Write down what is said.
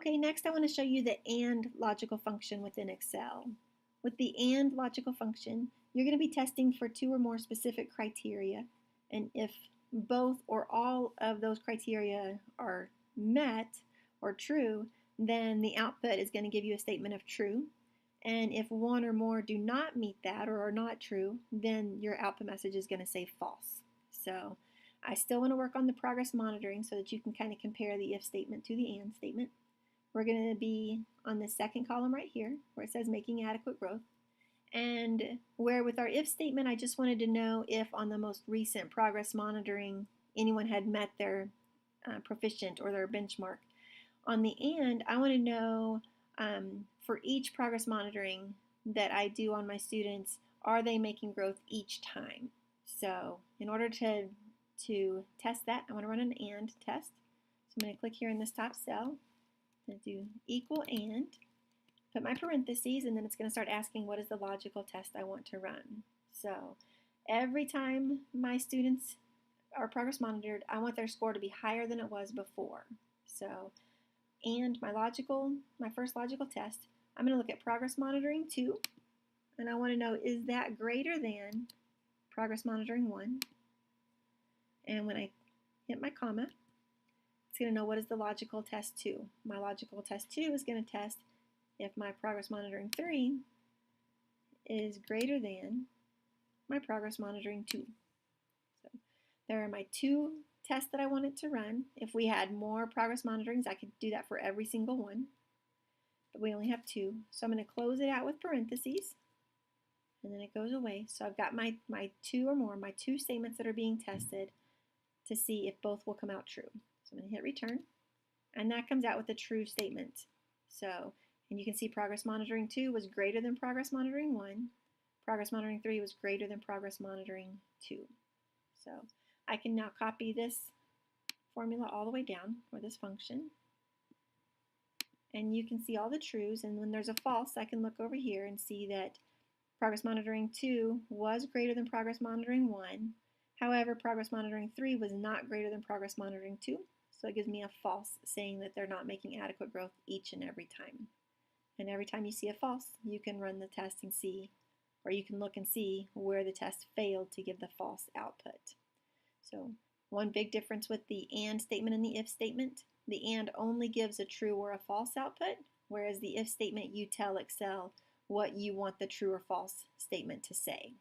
Okay, next I want to show you the AND logical function within Excel. With the AND logical function, you're going to be testing for two or more specific criteria, and if both or all of those criteria are met or true, then the output is going to give you a statement of true. And if one or more do not meet that or are not true, then your output message is going to say false. So I still want to work on the progress monitoring so that you can kind of compare the if statement to the AND statement. We're going to be on the second column right here where it says making adequate growth. And where with our if statement, I just wanted to know if on the most recent progress monitoring anyone had met their proficient or their benchmark. On the and, I want to know for each progress monitoring that I do on my students, are they making growth each time? So in order to test that, I want to run an and test. So I'm going to click here in this top cell. I'm going to do equal and, put my parentheses, and then it's going to start asking what is the logical test I want to run. So every time my students are progress monitored, I want their score to be higher than it was before. So, and my first logical test, I'm going to look at progress monitoring 2, and I want to know, is that greater than progress monitoring 1? And when I hit my comma, it's going to know what is the logical test 2. My logical test 2 is going to test if my progress monitoring 3 is greater than my progress monitoring 2. So there are my two tests that I wanted to run. If we had more progress monitorings, I could do that for every single one. But we only have 2. So I'm going to close it out with parentheses. And then it goes away. So I've got my 2 or more, my 2 statements that are being tested to see if both will come out true. So I'm going to hit return. And that comes out with a true statement. So, and you can see progress monitoring 2 was greater than progress monitoring 1. Progress monitoring 3 was greater than progress monitoring 2. So I can now copy this formula all the way down, or this function. And you can see all the trues, and when there's a false, I can look over here and see that progress monitoring 2 was greater than progress monitoring 1. However, progress monitoring 3 was not greater than progress monitoring 2. So it gives me a false, saying that they're not making adequate growth each and every time. And every time you see a false, you can run the test and see, or you can look and see where the test failed to give the false output. So one big difference with the AND statement and the if statement, the AND only gives a true or a false output, whereas the if statement, you tell Excel what you want the true or false statement to say.